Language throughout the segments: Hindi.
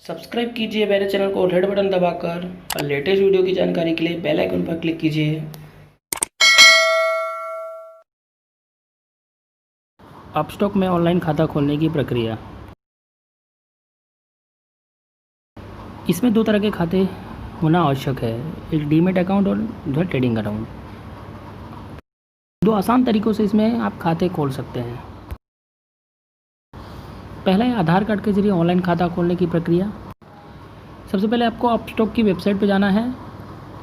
सब्सक्राइब कीजिए मेरे चैनल को रेड बटन दबाकर और लेटेस्ट वीडियो की जानकारी के लिए बेल आइकन पर क्लिक कीजिए। अपस्टॉक में ऑनलाइन खाता खोलने की प्रक्रिया। इसमें दो तरह के खाते होना आवश्यक है, एक डीमैट अकाउंट और दूसरा ट्रेडिंग अकाउंट। दो आसान तरीक़ों से इसमें आप खाते खोल सकते हैं। पहला है आधार कार्ड के जरिए ऑनलाइन खाता खोलने की प्रक्रिया। सबसे पहले आपको अपस्टॉक की वेबसाइट पर जाना है।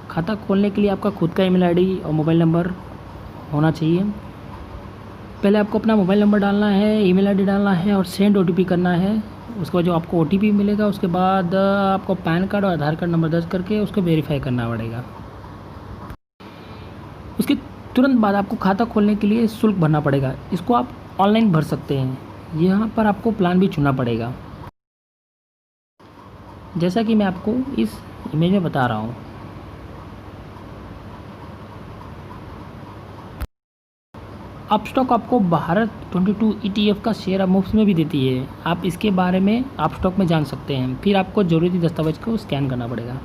खाता खोलने के लिए आपका खुद का ईमेल आईडी और मोबाइल नंबर होना चाहिए। पहले आपको अपना मोबाइल नंबर डालना है, ईमेल आईडी डालना है और सेंड ओटीपी करना है। उसके बाद जो आपको ओटीपी मिलेगा उसके बाद आपको पैन कार्ड और आधार कार्ड नंबर दर्ज करके उसको वेरीफाई करना पड़ेगा। उसके तुरंत बाद आपको खाता खोलने के लिए शुल्क भरना पड़ेगा। इसको आप ऑनलाइन भर सकते हैं। यहाँ पर आपको प्लान भी चुनना पड़ेगा, जैसा कि मैं आपको इस इमेज में बता रहा हूँ। अपस्टॉक आपको भारत 22 ETF का शेयर मुफ्त में भी देती है। आप इसके बारे में अपस्टॉक में जान सकते हैं। फिर आपको ज़रूरी दस्तावेज को स्कैन करना पड़ेगा।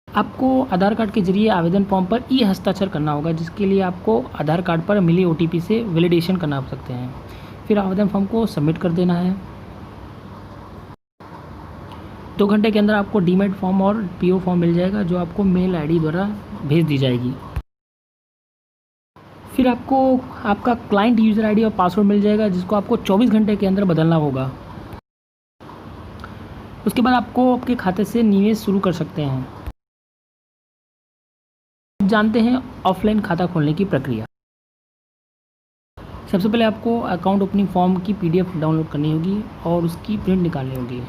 आपको आधार कार्ड के जरिए आवेदन फॉर्म पर ई हस्ताक्षर करना होगा, जिसके लिए आपको आधार कार्ड पर मिली OTP से वैलिडेशन करना सकते हैं। फिर आवेदन फॉर्म को सबमिट कर देना है। 2 घंटे के अंदर आपको डीमैट फॉर्म और PO फॉर्म मिल जाएगा, जो आपको मेल आईडी द्वारा भेज दी जाएगी। फिर आपको आपका क्लाइंट यूज़र आईडी और पासवर्ड मिल जाएगा, जिसको आपको 24 घंटे के अंदर बदलना होगा। उसके बाद आपको आपके खाते से निवेश शुरू कर सकते हैं। अब जानते हैं ऑफलाइन खाता खोलने की प्रक्रिया। सबसे पहले आपको अकाउंट ओपनिंग फॉर्म की PDF डाउनलोड करनी होगी और उसकी प्रिंट निकालनी होगी।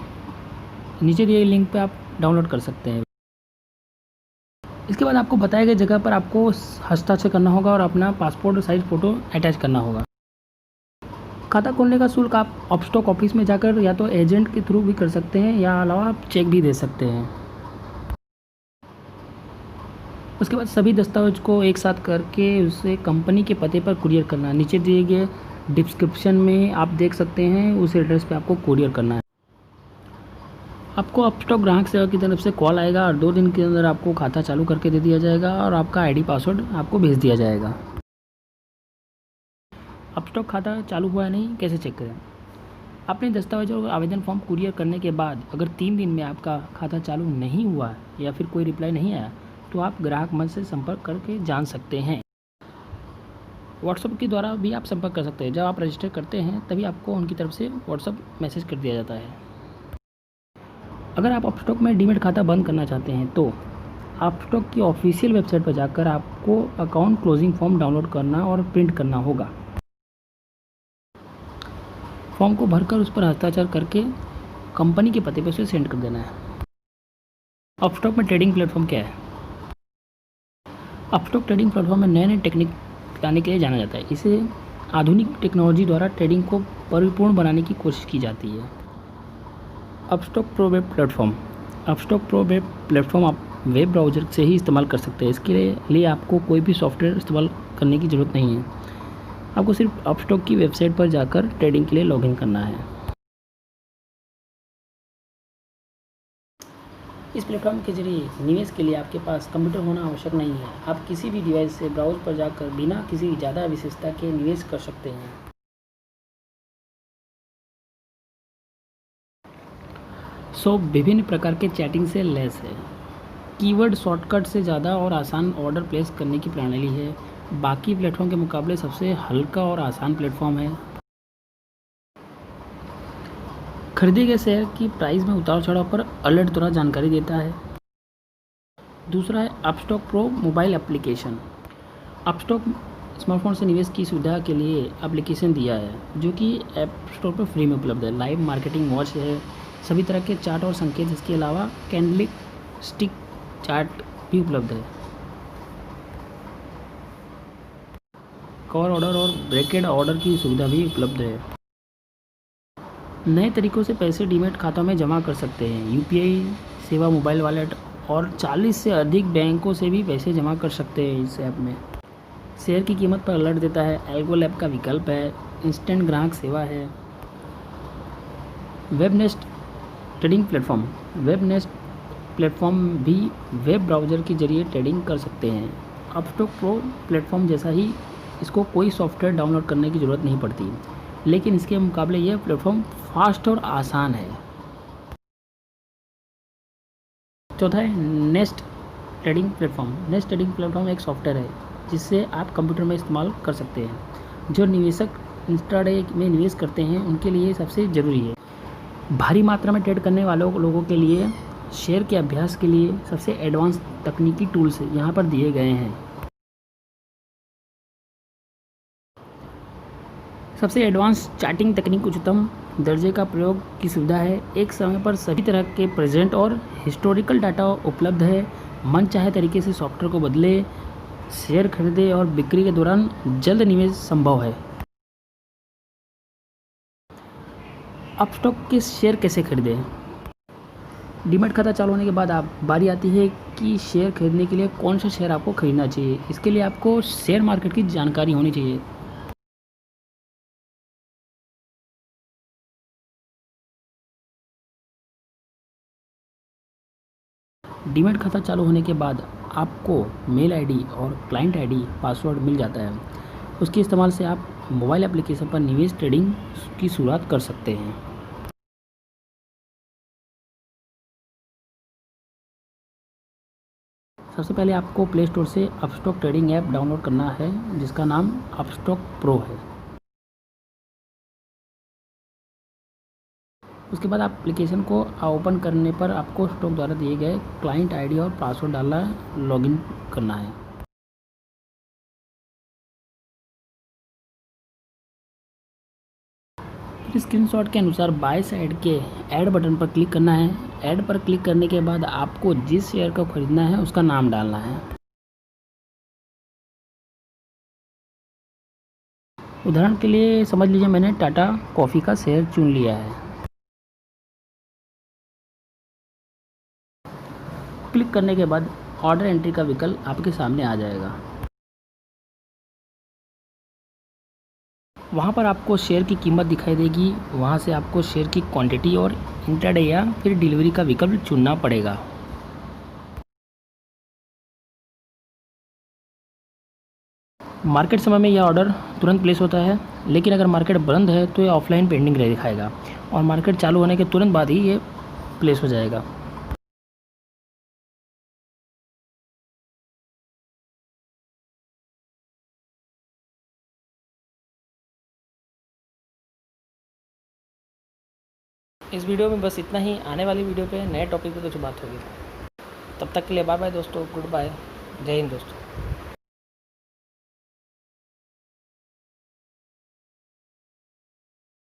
नीचे दिए लिंक पे आप डाउनलोड कर सकते हैं। इसके बाद आपको बताए गए जगह पर आपको हस्ताक्षर करना होगा और अपना पासपोर्ट साइज फ़ोटो अटैच करना होगा। खाता खोलने का शुल्क आप अपस्टॉक ऑफिस में जाकर या तो एजेंट के थ्रू भी कर सकते हैं या अलावा आप चेक भी दे सकते हैं। उसके बाद सभी दस्तावेज को एक साथ करके उसे कंपनी के पते पर कुरियर करना। नीचे दिए गए डिस्क्रिप्शन में आप देख सकते हैं, उस एड्रेस पे आपको कुरियर करना है। आपको अपस्टॉक ग्राहक सेवा की तरफ से कॉल आएगा और 2 दिन के अंदर आपको खाता चालू करके दे दिया जाएगा और आपका ID पासवर्ड आपको भेज दिया जाएगा। अपस्टॉक खाता चालू हुआ है नहीं, कैसे चेक करें? अपने दस्तावेजों और आवेदन फॉर्म कुरियर करने के बाद अगर 3 दिन में आपका खाता चालू नहीं हुआ या फिर कोई रिप्लाई नहीं आया, तो आप ग्राहक मंच से संपर्क करके जान सकते हैं। व्हाट्सएप के द्वारा भी आप संपर्क कर सकते हैं। जब आप रजिस्टर करते हैं तभी आपको उनकी तरफ से व्हाट्सएप मैसेज कर दिया जाता है। अगर आप अपस्टॉक में डीमैट खाता बंद करना चाहते हैं तो अपस्टॉक की ऑफिशियल वेबसाइट पर जाकर आपको अकाउंट क्लोजिंग फॉर्म डाउनलोड करना और प्रिंट करना होगा। फॉर्म को भरकर उस पर हस्ताक्षर करके कंपनी के पते पर उसे सेंड कर देना है। अपस्टॉक में ट्रेडिंग प्लेटफॉर्म क्या है? अपस्टॉक ट्रेडिंग प्लेटफॉर्म में नए टेक्निक लाने के लिए जाना जाता है। इसे आधुनिक टेक्नोलॉजी द्वारा ट्रेडिंग को परिपूर्ण बनाने की कोशिश की जाती है। Upstox pro web platform. Upstox pro web platform आप वेब ब्राउज़र से ही इस्तेमाल कर सकते हैं। इसके लिए आपको कोई भी सॉफ्टवेयर इस्तेमाल करने की ज़रूरत नहीं है। आपको सिर्फ अपस्टॉक की वेबसाइट पर जाकर ट्रेडिंग के लिए लॉगिन करना है। इस प्लेटफॉर्म के जरिए निवेश के लिए आपके पास कंप्यूटर होना आवश्यक नहीं है। आप किसी भी डिवाइस से ब्राउज़र पर जाकर बिना किसी ज़्यादा विशेषता के निवेश कर सकते हैं। विभिन्न प्रकार के चैटिंग से लैस है। कीवर्ड शॉर्टकट से ज़्यादा और आसान ऑर्डर प्लेस करने की प्रणाली है। बाकी प्लेटफॉर्म के मुकाबले सबसे हल्का और आसान प्लेटफॉर्म है। खरीदे गए शेयर की प्राइस में उतार चढ़ाव पर अलर्ट द्वारा जानकारी देता है। दूसरा है Upstox pro mobile application. Upstox smartphone से निवेश की सुविधा के लिए एप्लीकेशन दिया है, जो कि ऐप स्टोर पर फ्री में उपलब्ध है। लाइव मार्केटिंग वॉच है, सभी तरह के चार्ट और संकेत। इसके अलावा कैंडलिक स्टिक चार्ट भी उपलब्ध है। कवर ऑर्डर और ब्रैकेट ऑर्डर की सुविधा भी उपलब्ध है। नए तरीक़ों से पैसे डीमैट खातों में जमा कर सकते हैं। UPI सेवा, मोबाइल वॉलेट और 40 से अधिक बैंकों से भी पैसे जमा कर सकते हैं इस ऐप में। शेयर की कीमत पर अलर्ट देता है। एल्गो लैब का विकल्प है। इंस्टेंट ग्राहक सेवा है। वेबनेस्ट ट्रेडिंग प्लेटफॉर्म, वेबनेस्ट प्लेटफॉर्म भी वेब ब्राउज़र के जरिए ट्रेडिंग कर सकते हैं। अपस्टॉक प्रो प्लेटफॉर्म जैसा ही इसको कोई सॉफ्टवेयर डाउनलोड करने की ज़रूरत नहीं पड़ती, लेकिन इसके मुकाबले यह प्लेटफॉर्म फास्ट और आसान है। चौथा है nest trading platform. Nest trading platform एक सॉफ्टवेयर है जिससे आप कंप्यूटर में इस्तेमाल कर सकते हैं। जो निवेशक इंट्राडे में निवेश करते हैं उनके लिए सबसे ज़रूरी है। भारी मात्रा में ट्रेड करने वालों लोगों के लिए शेयर के अभ्यास के लिए सबसे एडवांस तकनीकी टूल्स यहाँ पर दिए गए हैं। सबसे एडवांस चार्टिंग तकनीक, उच्चतम दर्जे का प्रयोग की सुविधा है। एक समय पर सभी तरह के प्रेजेंट और हिस्टोरिकल डाटा उपलब्ध है। मन चाहे तरीके से सॉफ्टवेयर को बदले, शेयर खरीदे और बिक्री के दौरान जल्द निवेश संभव है। अपस्टॉक के शेयर कैसे खरीदें? डीमैट खाता चालू होने के बाद आप बारी आती है कि शेयर खरीदने के लिए कौन सा शेयर आपको खरीदना चाहिए। इसके लिए आपको शेयर मार्केट की जानकारी होनी चाहिए। डीमैट खाता चालू होने के बाद आपको मेल आईडी और क्लाइंट आईडी पासवर्ड मिल जाता है। उसके इस्तेमाल से आप मोबाइल एप्लीकेशन पर निवेश ट्रेडिंग की शुरुआत कर सकते हैं। सबसे पहले आपको प्ले स्टोर से अपस्टॉक ट्रेडिंग ऐप डाउनलोड करना है जिसका नाम अपस्टॉक प्रो है। उसके बाद एप्लीकेशन को ओपन करने पर आपको स्टॉक द्वारा दिए गए क्लाइंट आईडी और पासवर्ड डालना, लॉगिन करना है। फिर स्क्रीनशॉट के अनुसार बाय साइड के ऐड बटन पर क्लिक करना है। ऐड पर क्लिक करने के बाद आपको जिस शेयर को खरीदना है उसका नाम डालना है। उदाहरण के लिए समझ लीजिए मैंने टाटा कॉफ़ी का शेयर चुन लिया है। क्लिक करने के बाद ऑर्डर एंट्री का विकल्प आपके सामने आ जाएगा। वहाँ पर आपको शेयर की कीमत दिखाई देगी। वहाँ से आपको शेयर की क्वांटिटी और इंट्राडे या फिर डिलीवरी का विकल्प चुनना पड़ेगा। मार्केट समय में यह ऑर्डर तुरंत प्लेस होता है, लेकिन अगर मार्केट बंद है तो यह ऑफलाइन पेंडिंग दिखाएगा और मार्केट चालू होने के तुरंत बाद ही ये प्लेस हो जाएगा। इस वीडियो में बस इतना ही। आने वाली वीडियो पे नए टॉपिक पे कुछ बात होगी। तब तक के लिए बाय बाय दोस्तों, गुड बाय, जय हिंद दोस्तों।